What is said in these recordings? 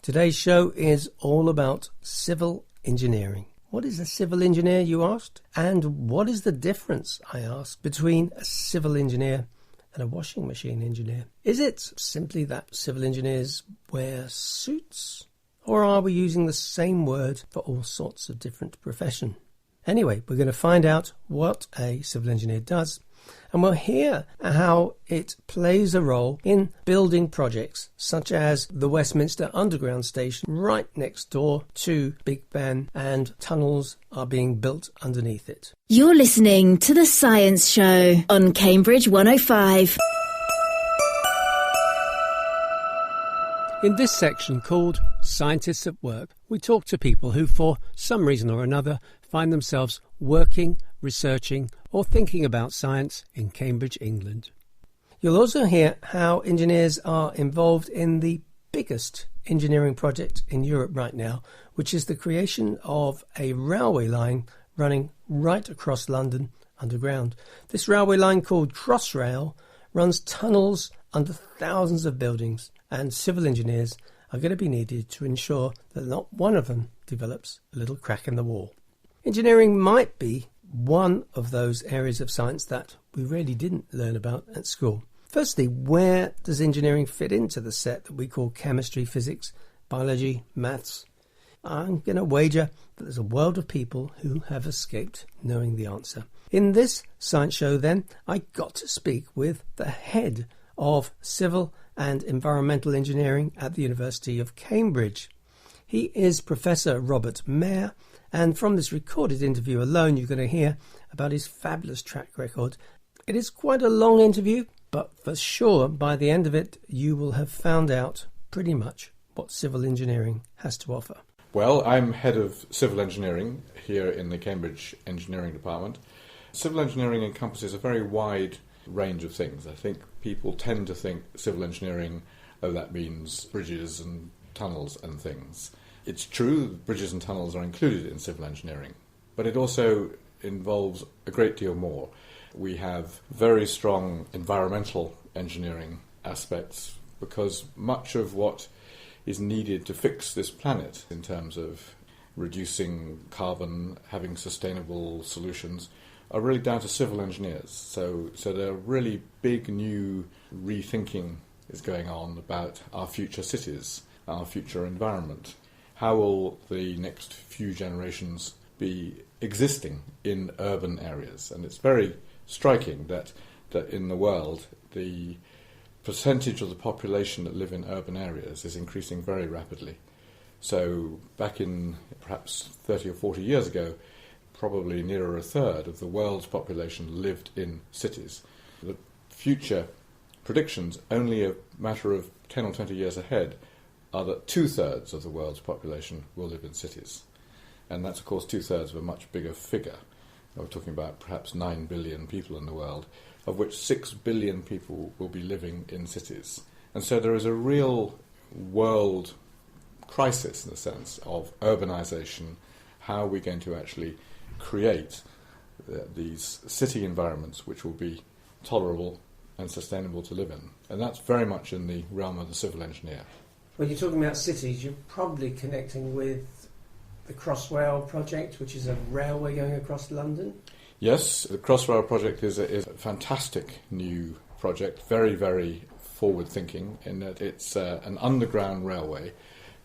Today's show is all about civil engineering. What is a civil engineer, you asked? And what is the difference, I asked, between a civil engineer and a washing machine engineer? Is it simply that civil engineers wear suits? Or are we using the same word for all sorts of different professions? Anyway, we're going to find out what a civil engineer does, and we'll hear how it plays a role in building projects such as the Westminster Underground Station right next door to Big Ben, and tunnels are being built underneath it. You're listening to The Science Show on Cambridge 105. In this section called Scientists at Work, we talk to people who, for some reason or another, find themselves working, researching or thinking about science in Cambridge, England. You'll also hear how engineers are involved in the biggest engineering project in Europe right now, which is the creation of a railway line running right across London underground. This railway line, called Crossrail, runs tunnels under thousands of buildings, and civil engineers are going to be needed to ensure that not one of them develops a little crack in the wall. Engineering might be one of those areas of science that we really didn't learn about at school. Firstly, where does engineering fit into the set that we call chemistry, physics, biology, maths? I'm going to wager that there's a world of people who have escaped knowing the answer. In this science show, then, I got to speak with the head of civil and environmental engineering at the University of Cambridge. He is Professor Robert Mair, and from this recorded interview alone, you're going to hear about his fabulous track record. It is quite a long interview, but for sure, by the end of it, you will have found out pretty much what civil engineering has to offer. Well, I'm head of civil engineering here in the Cambridge Engineering Department. Civil engineering encompasses a very wide range of things. I think people tend to think civil engineering, oh, that means bridges and tunnels and things. It's true that bridges and tunnels are included in civil engineering, but it also involves a great deal more. We have very strong environmental engineering aspects because much of what is needed to fix this planet in terms of reducing carbon, having sustainable solutions, are really down to civil engineers. So there are really big new rethinking is going on about our future cities, our future environment. How will the next few generations be existing in urban areas? And it's very striking that in the world, the percentage of the population that live in urban areas is increasing very rapidly. So back in perhaps 30 or 40 years ago, probably nearer a third of the world's population lived in cities. The future predictions, only a matter of 10 or 20 years ahead, are that two-thirds of the world's population will live in cities. And that's, of course, two-thirds of a much bigger figure. We're talking about perhaps 9 billion people in the world, of which 6 billion people will be living in cities. And so there is a real world crisis, in the sense of urbanisation. How are we going to actually create these city environments which will be tolerable and sustainable to live in? And that's very much in the realm of the civil engineer. When you're talking about cities, you're probably connecting with the Crossrail project, which is a railway going across London. Yes, the Crossrail project is a fantastic new project, very, very forward-thinking, in that it's an underground railway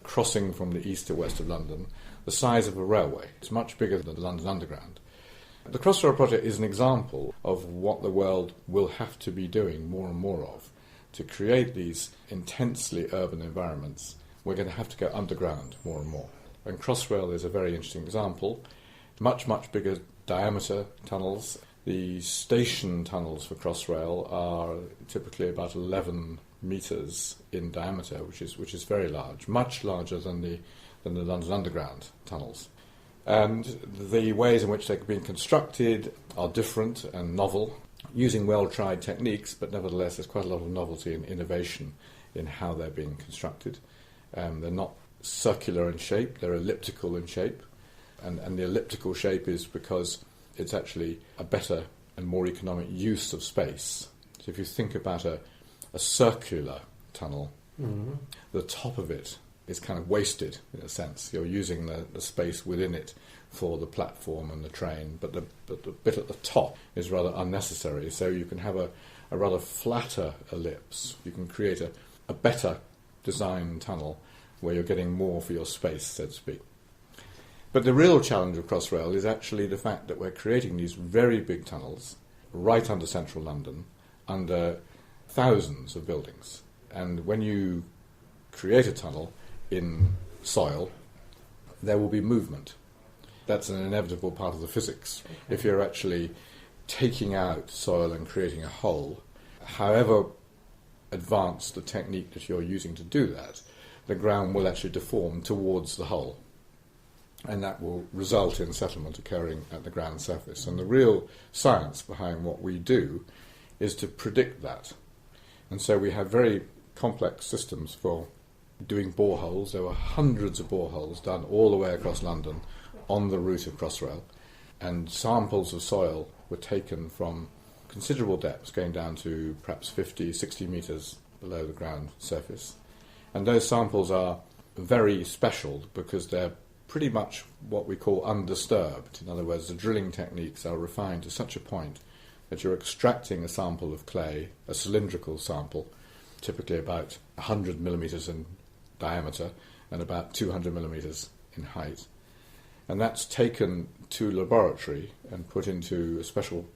crossing from the east to west of London, the size of a railway. It's much bigger than the London Underground. The Crossrail project is an example of what the world will have to be doing more and more of. To create these intensely urban environments, we're going to have to go underground more and more. And Crossrail is a very interesting example. Much, much bigger diameter tunnels. The station tunnels for Crossrail are typically about 11 metres in diameter, which is very large, much larger than the London Underground tunnels. And the ways in which they're being constructed are different and novel, using well-tried techniques, but nevertheless there's quite a lot of novelty and innovation in how they're being constructed. They're not circular in shape, they're elliptical in shape, and the elliptical shape is because it's actually a better and more economic use of space. So if you think about a circular tunnel, the top of it is kind of wasted in a sense. You're using the space within it for the platform and the train, but the bit at the top is rather unnecessary. So you can have a rather flatter ellipse. You can create a better design tunnel where you're getting more for your space, so to speak. But the real challenge of Crossrail is actually the fact that we're creating these very big tunnels right under central London, under thousands of buildings. And when you create a tunnel in soil, there will be movement. That's an inevitable part of the physics. If you're actually taking out soil and creating a hole, however advanced the technique that you're using to do that, the ground will actually deform towards the hole. And that will result in settlement occurring at the ground surface. And the real science behind what we do is to predict that. And so we have very complex systems for doing boreholes. There were hundreds of boreholes done all the way across London on the route of Crossrail. And samples of soil were taken from considerable depths, going down to perhaps 50, 60 metres below the ground surface. And those samples are very special because they're pretty much what we call undisturbed. In other words, the drilling techniques are refined to such a point that you're extracting a sample of clay, a cylindrical sample, typically about 100 millimetres in diameter and about 200 millimetres in height. And that's taken to laboratory and put into a special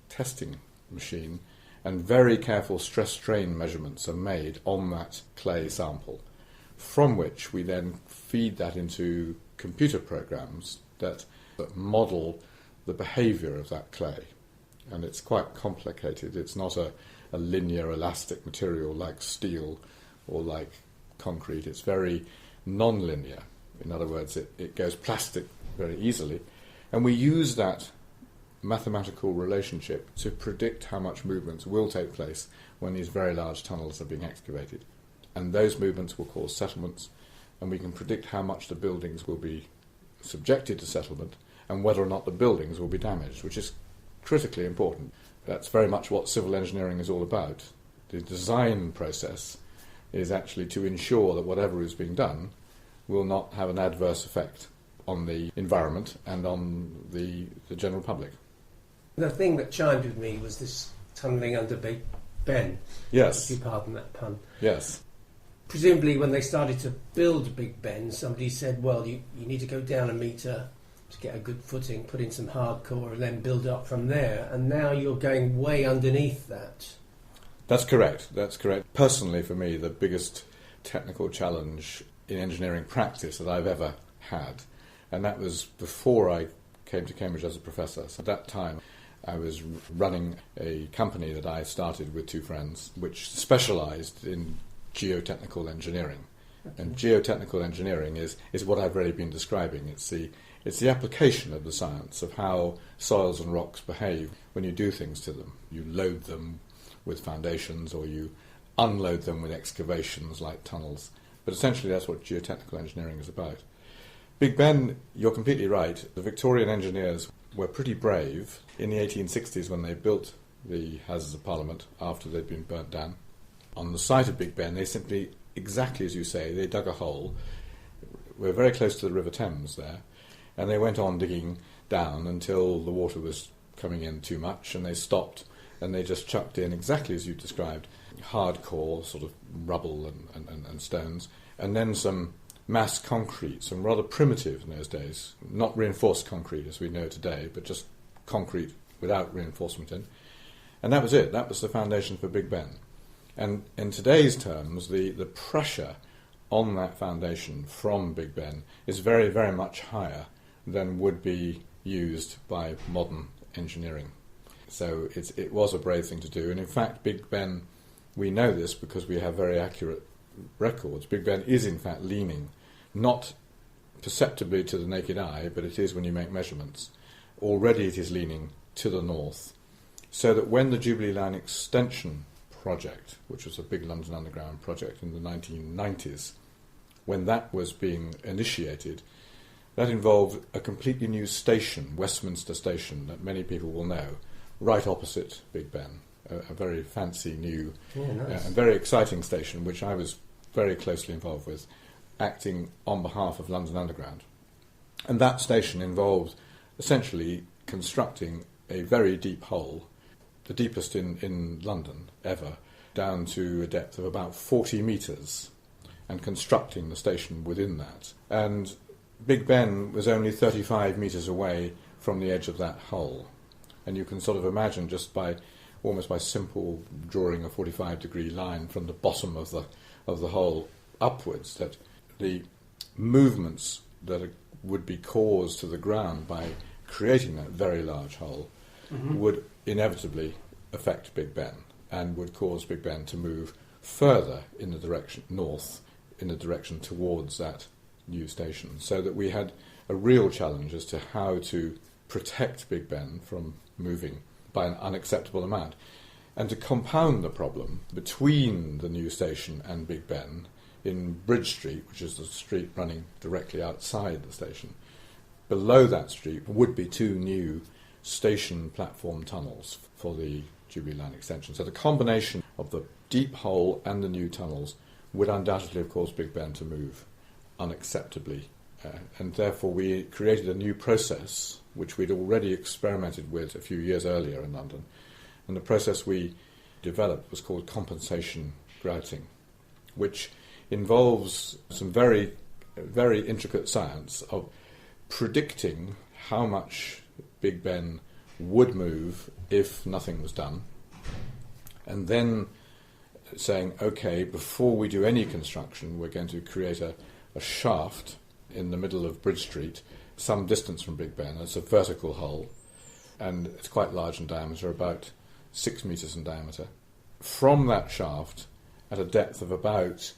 testing machine, and very careful stress-strain measurements are made on that clay sample, from which we then feed that into computer programs that model the behaviour of that clay. And it's quite complicated. It's not a linear elastic material like steel or like concrete. It's very non-linear. In other words, it goes plastic very easily. And we use that mathematical relationship to predict how much movements will take place when these very large tunnels are being excavated. And those movements will cause settlements, and we can predict how much the buildings will be subjected to settlement and whether or not the buildings will be damaged, which is critically important. That's very much what civil engineering is all about. The design process is actually to ensure that whatever is being done will not have an adverse effect on the environment and on the general public. The thing that chimed with me was this tunnelling under Big Ben. Yes. If you pardon that pun. Yes. Presumably when they started to build Big Ben, somebody said, well, you need to go down a metre to get a good footing, put in some hardcore and then build up from there. And now you're going way underneath that. That's correct. That's correct. Personally, for me, the biggest technical challenge in engineering practice that I've ever had, and that was before I came to Cambridge as a professor. So at that time, I was running a company that I started with two friends, which specialised in geotechnical engineering. Okay. And geotechnical engineering is what I've already been describing. It's the application of the science of how soils and rocks behave when you do things to them. You load them with foundations or you unload them with excavations like tunnels. But essentially that's what geotechnical engineering is about. Big Ben, you're completely right. The Victorian engineers were pretty brave in the 1860s when they built the Houses of Parliament after they'd been burnt down. On the site of Big Ben, they simply, exactly as you say, they dug a hole. We're very close to the River Thames there, and they went on digging down until the water was coming in too much, and they stopped, and they just chucked in, exactly as you described, hardcore sort of rubble and stones, and then some mass concrete, some rather primitive in those days, not reinforced concrete as we know today, but just concrete without reinforcement in. And that was it. That was the foundation for Big Ben. And in today's terms, the pressure on that foundation from Big Ben is very, very much higher than would be used by modern engineering. So it was a brave thing to do. And in fact, Big Ben, we know this because we have very accurate records. Big Ben is in fact leaning, not perceptibly to the naked eye, but it is when you make measurements. Already it is leaning to the north. So that when the Jubilee Line extension project, which was a big London Underground project in the 1990s, when that was being initiated, that involved a completely new station, Westminster Station, that many people will know, right opposite Big Ben, a very fancy new nice. and very exciting station, which I was very closely involved with. acting on behalf of London Underground. And that station involved essentially constructing a very deep hole, the deepest in London ever, down to a depth of about 40 metres, and constructing the station within that. And Big Ben was only 35 metres away from the edge of that hole. And you can sort of imagine, just by almost by simple drawing a 45-degree line from the bottom of the hole upwards, that the movements that would be caused to the ground by creating that very large hole would inevitably affect Big Ben, and would cause Big Ben to move further in the direction north, in the direction towards that new station. So that we had a real challenge as to how to protect Big Ben from moving by an unacceptable amount. And to compound the problem between the new station and Big Ben, in Bridge Street, which is the street running directly outside the station, below that street would be two new station platform tunnels for the Jubilee Line extension. So the combination of the deep hole and the new tunnels would undoubtedly have caused Big Ben to move unacceptably. And therefore we created a new process, which we'd already experimented with a few years earlier in London. And the process we developed was called compensation grouting, which involves some very, very intricate science of predicting how much Big Ben would move if nothing was done, and then saying, okay, before we do any construction, we're going to create a shaft in the middle of Bridge Street, some distance from Big Ben. It's a vertical hole, and it's quite large in diameter, about 6 metres in diameter. From that shaft, at a depth of about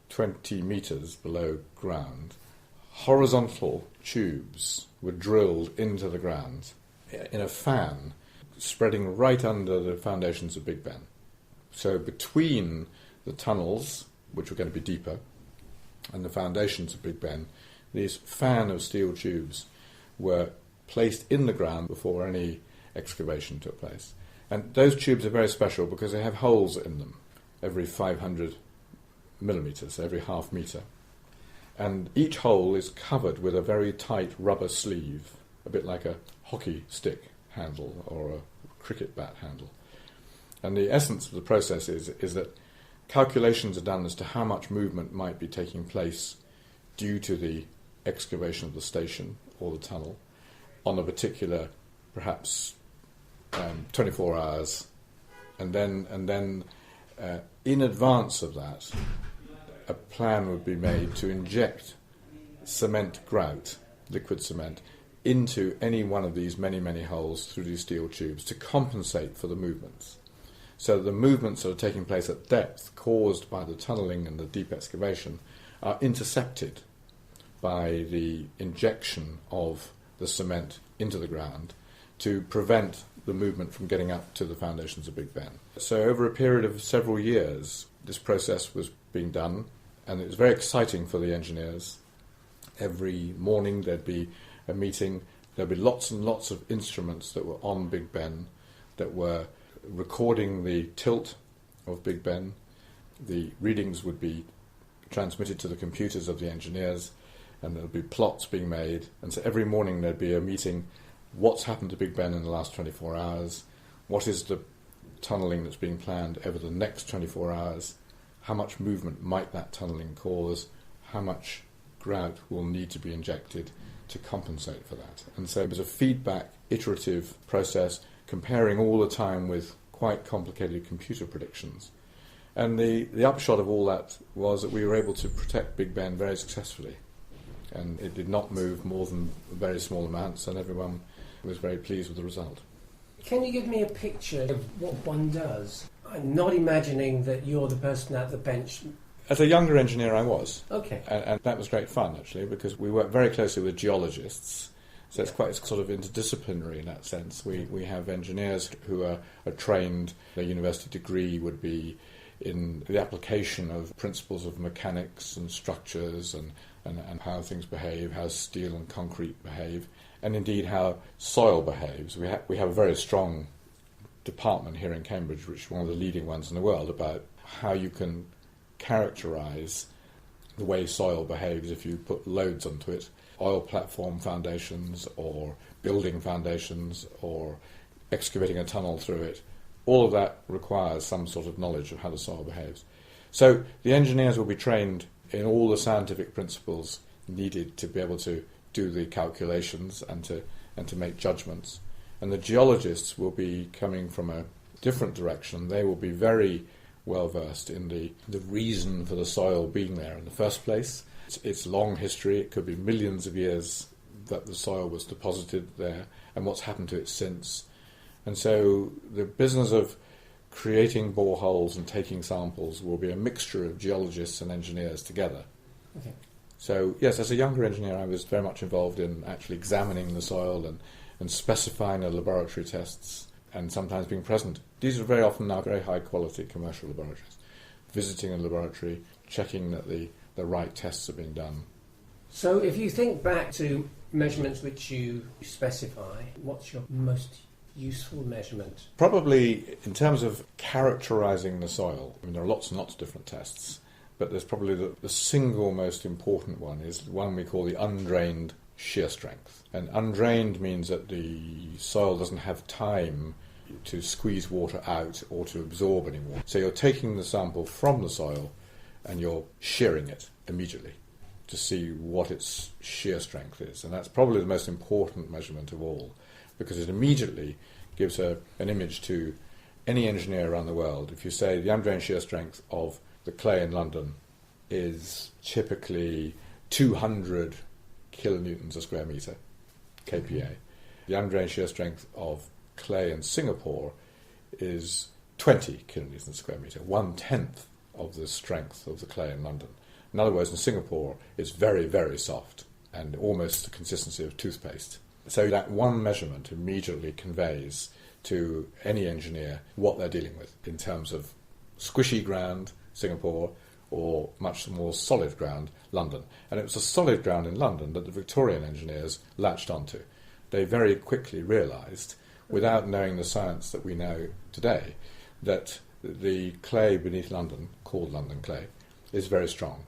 20 metres below ground, horizontal tubes were drilled into the ground in a fan spreading right under the foundations of Big Ben. So between the tunnels, which were going to be deeper, and the foundations of Big Ben, these fan of steel tubes were placed in the ground before any excavation took place. And those tubes are very special because they have holes in them every 500 millimetres, every half metre. And each hole is covered with a very tight rubber sleeve, a bit like a hockey stick handle or a cricket bat handle. And the essence of the process is that calculations are done as to how much movement might be taking place due to the excavation of the station or the tunnel on a particular, perhaps 24 hours, and then in advance of that, a plan would be made to inject cement grout, liquid cement, into any one of these many, many holes through these steel tubes to compensate for the movements. So the movements that are taking place at depth caused by the tunnelling and the deep excavation are intercepted by the injection of the cement into the ground to prevent the movement from getting up to the foundations of Big Ben. So over a period of several years, this process was being done, and it was very exciting for the engineers. Every morning there'd be a meeting, there'd be lots and lots of instruments that were on Big Ben that were recording the tilt of Big Ben. The readings would be transmitted to the computers of the engineers, and there'd be plots being made. And so every morning there'd be a meeting. What's happened to Big Ben in the last 24 hours? What is the tunnelling that's being planned over the next 24 hours? How much movement might that tunnelling cause? How much grout will need to be injected to compensate for that? And so it was a feedback, iterative process, comparing all the time with quite complicated computer predictions. And the upshot of all that was that we were able to protect Big Ben very successfully. And it did not move more than very small amounts, and everyone was very pleased with the result. Can you give me a picture of what one does? I'm not imagining that you're the person at the bench. As a younger engineer, I was. Okay. And that was great fun, actually, because we worked very closely with geologists. So it's quite sort of interdisciplinary in that sense. We have engineers who are trained. Their university degree would be in the application of principles of mechanics and structures and how things behave, how steel and concrete behave, and indeed how soil behaves. We have a very strong department here in Cambridge, which is one of the leading ones in the world, about how you can characterise the way soil behaves if you put loads onto it, oil platform foundations or building foundations or excavating a tunnel through it. All of that requires some sort of knowledge of how the soil behaves. So the engineers will be trained in all the scientific principles needed to be able to do the calculations and to make judgments. And the geologists will be coming from a different direction. They will be very well versed in the reason for the soil being there in the first place. Its long history, it could be millions of years that the soil was deposited there, and what's happened to it since. And so the business of creating boreholes and taking samples will be a mixture of geologists and engineers together. Okay. So yes, as a younger engineer I was very much involved in actually examining the soil and specifying the laboratory tests and sometimes being present. These are very often now very high quality commercial laboratories. Visiting a laboratory, checking that the right tests are being done. So if you think back to measurements which you specify, what's your most useful measurement? Probably in terms of characterising the soil, I mean there are lots and lots of different tests, but there's probably the single most important one is the one we call the undrained shear strength. And undrained means that the soil doesn't have time to squeeze water out or to absorb any water. So you're taking the sample from the soil and you're shearing it immediately to see what its shear strength is. And that's probably the most important measurement of all, because it immediately gives an image to any engineer around the world. If you say the undrained shear strength of the clay in London is typically 200 kilonewtons a square metre, kPa. The undrained shear strength of clay in Singapore is 20 kilonewtons a square metre, 1/10 of the strength of the clay in London. In other words, in Singapore, it's very, very soft and almost the consistency of toothpaste. So that one measurement immediately conveys to any engineer what they're dealing with in terms of squishy ground, Singapore, or much more solid ground, London. And it was the solid ground in London that the Victorian engineers latched onto. They very quickly realised, without knowing the science that we know today, that the clay beneath London, called London clay, is very strong.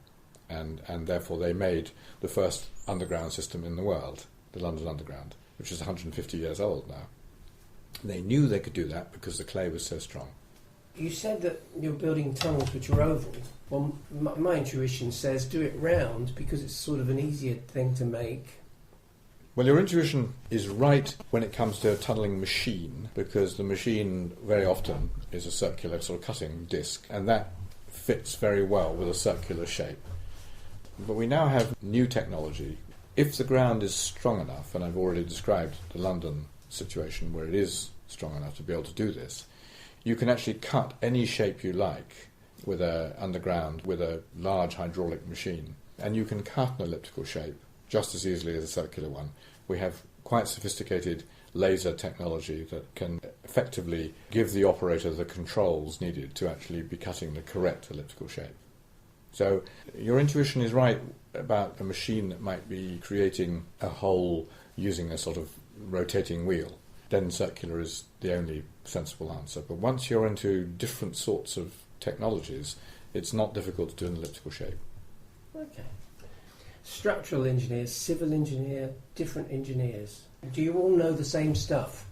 And therefore they made the first underground system in the world, the London Underground, which is 150 years old now. They knew they could do that because the clay was so strong. You said that you're building tunnels which are oval. Well, my intuition says do it round because it's sort of an easier thing to make. Well, your intuition is right when it comes to a tunnelling machine, because the machine very often is a circular sort of cutting disc, and that fits very well with a circular shape. But we now have new technology. If the ground is strong enough, and I've already described the London situation where it is strong enough to be able to do this, you can actually cut any shape you like with a large hydraulic machine, and you can cut an elliptical shape just as easily as a circular one. We have quite sophisticated laser technology that can effectively give the operator the controls needed to actually be cutting the correct elliptical shape. So your intuition is right about a machine that might be creating a hole using a sort of rotating wheel. Then circular is the only sensible answer. But once you're into different sorts of technologies, it's not difficult to do an elliptical shape. Okay. Structural engineers, civil engineer, different engineers. Do you all know the same stuff?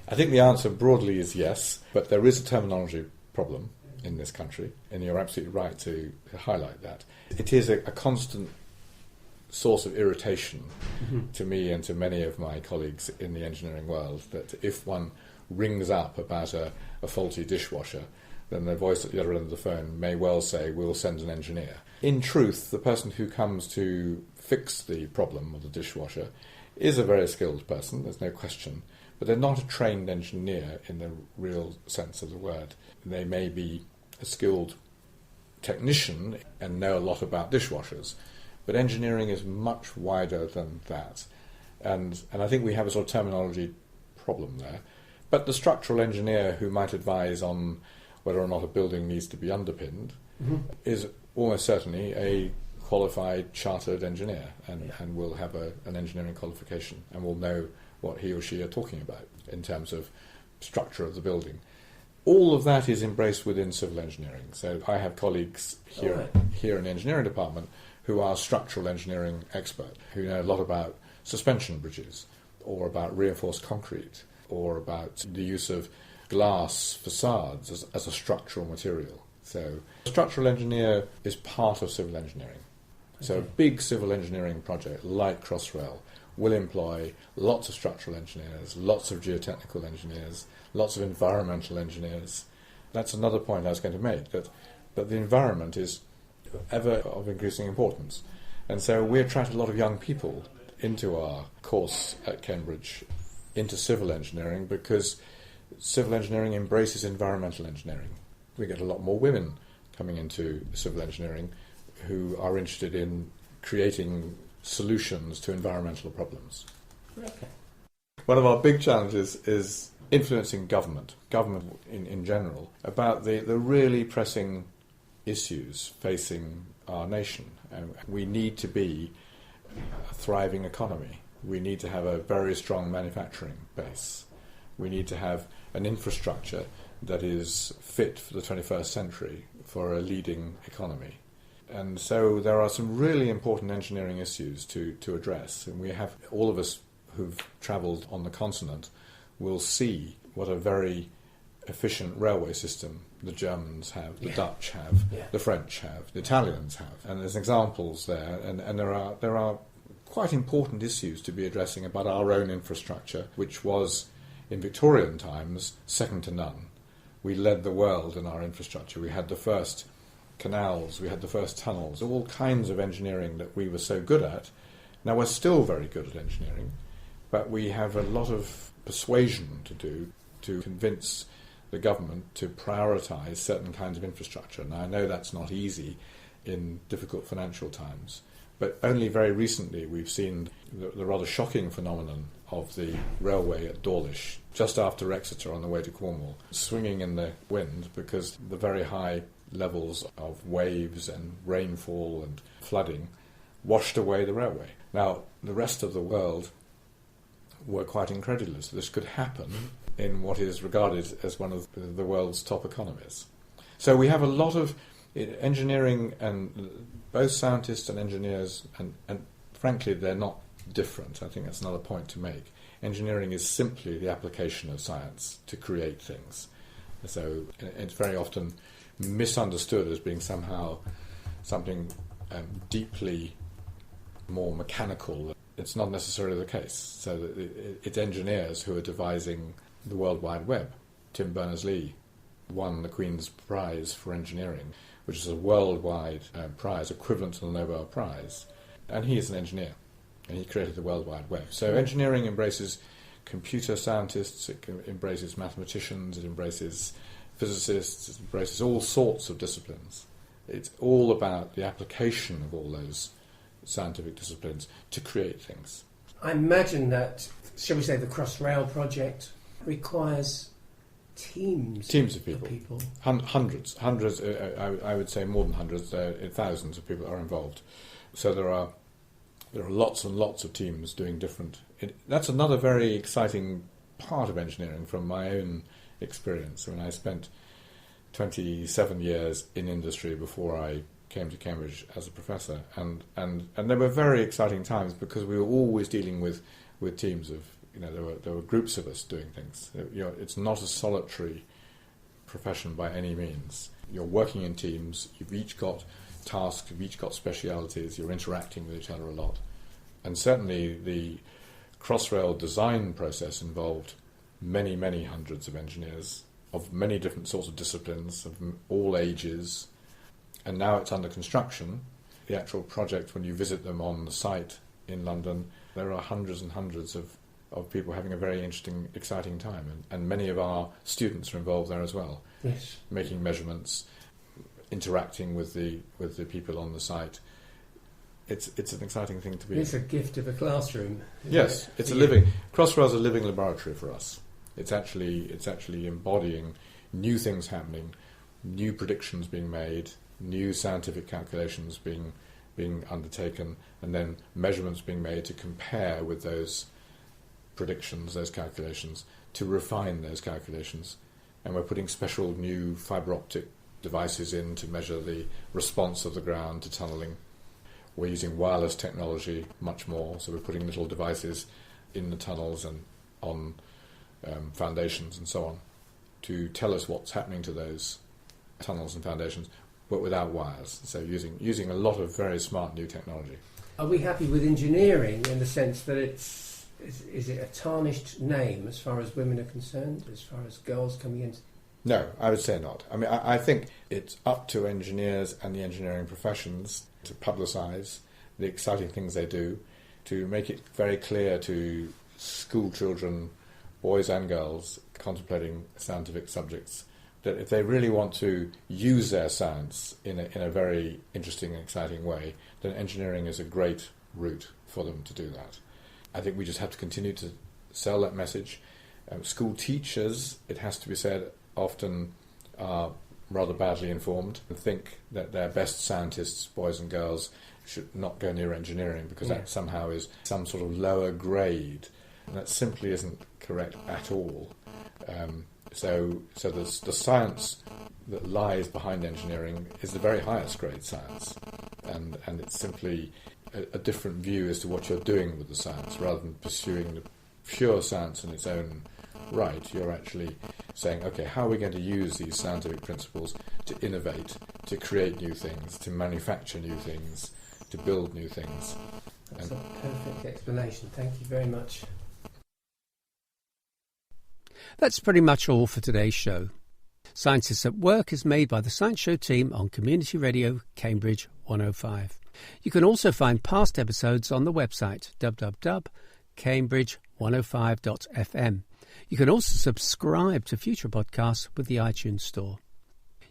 I think the answer broadly is yes, but there is a terminology problem in this country, and you're absolutely right to highlight that. It is a constant source of irritation to me and to many of my colleagues in the engineering world that if one rings up about a faulty dishwasher, then the voice at the other end of the phone may well say, we'll send an engineer. In truth, the person who comes to fix the problem of the dishwasher is a very skilled person, there's no question, but they're not a trained engineer in the real sense of the word. They may be a skilled technician and know a lot about dishwashers, but engineering is much wider than that. And I think we have a sort of terminology problem there. But the structural engineer who might advise on whether or not a building needs to be underpinned is almost certainly a qualified chartered engineer and will have an engineering qualification and will know what he or she are talking about in terms of structure of the building. All of that is embraced within civil engineering. So I have colleagues here in the engineering department who are structural engineering experts, who know a lot about suspension bridges, or about reinforced concrete, or about the use of glass facades as a structural material. So a structural engineer is part of civil engineering. Okay. So a big civil engineering project like Crossrail will employ lots of structural engineers, lots of geotechnical engineers, lots of environmental engineers. That's another point I was going to make, that the environment is ever of increasing importance. And so we attract a lot of young people into our course at Cambridge, into civil engineering, because civil engineering embraces environmental engineering. We get a lot more women coming into civil engineering who are interested in creating solutions to environmental problems. Okay. One of our big challenges is influencing government in general, about the really pressing issues facing our nation. We need to be a thriving economy. We need to have a very strong manufacturing base. We need to have an infrastructure that is fit for the 21st century for a leading economy. And so there are some really important engineering issues to address. And we have, all of us who've travelled on the continent will see what a very efficient railway system the Germans have, the Dutch have, the French have, the Italians have. And there's examples there, and there are quite important issues to be addressing about our own infrastructure, which was, in Victorian times, second to none. We led the world in our infrastructure. We had the first canals, we had the first tunnels, all kinds of engineering that we were so good at. Now we're still very good at engineering, but we have a lot of persuasion to do to convince the government to prioritise certain kinds of infrastructure. Now I know that's not easy in difficult financial times, but only very recently we've seen the rather shocking phenomenon of the railway at Dawlish, just after Exeter on the way to Cornwall, swinging in the wind because the very high levels of waves and rainfall and flooding washed away the railway. Now, the rest of the world were quite incredulous this could happen in what is regarded as one of the world's top economies. So we have a lot of engineering, and both scientists and engineers, and frankly they're not different. I think that's another point to make. Engineering is simply the application of science to create things. So it's very often misunderstood as being somehow something deeply more mechanical. It's not necessarily the case. So it's engineers who are devising the World Wide Web. Tim Berners-Lee won the Queen's Prize for Engineering, which is a worldwide prize equivalent to the Nobel Prize. And he is an engineer, and he created the World Wide Web. So engineering embraces computer scientists, it embraces mathematicians, it embraces physicists, it embraces all sorts of disciplines. It's all about the application of all those scientific disciplines to create things. I imagine that, shall we say, the Crossrail project requires teams of people. Hundreds. I would say more than hundreds. Thousands of people are involved. So there are lots and lots of teams doing different. That's another very exciting part of engineering from my own experience. When I spent 27 years in industry before I came to Cambridge as a professor, and they were very exciting times because we were always dealing with teams of, there were groups of us doing things. It's not a solitary profession by any means. You're working in teams, you've each got tasks, you've each got specialities, you're interacting with each other a lot. And certainly the Crossrail design process involved many, many hundreds of engineers of many different sorts of disciplines, of all ages. And now it's under construction. The actual project, when you visit them on the site in London, there are hundreds and hundreds of people having a very interesting, exciting time. And many of our students are involved there as well. Yes. Making measurements, interacting with the people on the site. It's an exciting thing to be. It's a gift of a classroom. Yes, it's a living. Crossrail's a living laboratory for us. It's actually embodying new things happening, new predictions being made, new scientific calculations being undertaken, and then measurements being made to compare with those predictions, those calculations, to refine those calculations. And we're putting special new fibre optic devices in to measure the response of the ground to tunnelling. We're using wireless technology much more, so we're putting little devices in the tunnels and on foundations and so on to tell us what's happening to those tunnels and foundations, but without wires. So using a lot of very smart new technology. Are we happy with engineering in the sense that is it a tarnished name as far as women are concerned, as far as girls coming in? No, I would say not. I mean, I think it's up to engineers and the engineering professions to publicise the exciting things they do, to make it very clear to school children, boys and girls, contemplating scientific subjects, that if they really want to use their science in a very interesting and exciting way, then engineering is a great route for them to do that. I think we just have to continue to sell that message. School teachers, it has to be said, often are rather badly informed and think that their best scientists, boys and girls, should not go near engineering because that somehow is some sort of lower grade. And that simply isn't correct at all. So the science that lies behind engineering is the very highest grade science, and it's simply a different view as to what you're doing with the science. Rather than pursuing the pure science in its own right, you're actually saying, okay, how are we going to use these scientific principles to innovate, to create new things, to manufacture new things, to build new things? That's a perfect explanation. Thank you very much. That's pretty much all for today's show. Scientists at Work is made by the Science Show team on Community Radio Cambridge 105. You can also find past episodes on the website www.cambridge105.fm. You can also subscribe to future podcasts with the iTunes Store.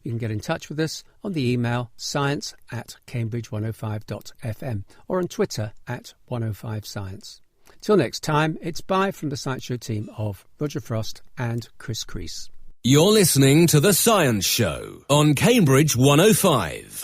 You can get in touch with us on the email science@cambridge105.fm or on Twitter @105science. Till next time, it's bye from the Science Show team of Roger Frost and Chris Crease. You're listening to The Science Show on Cambridge 105.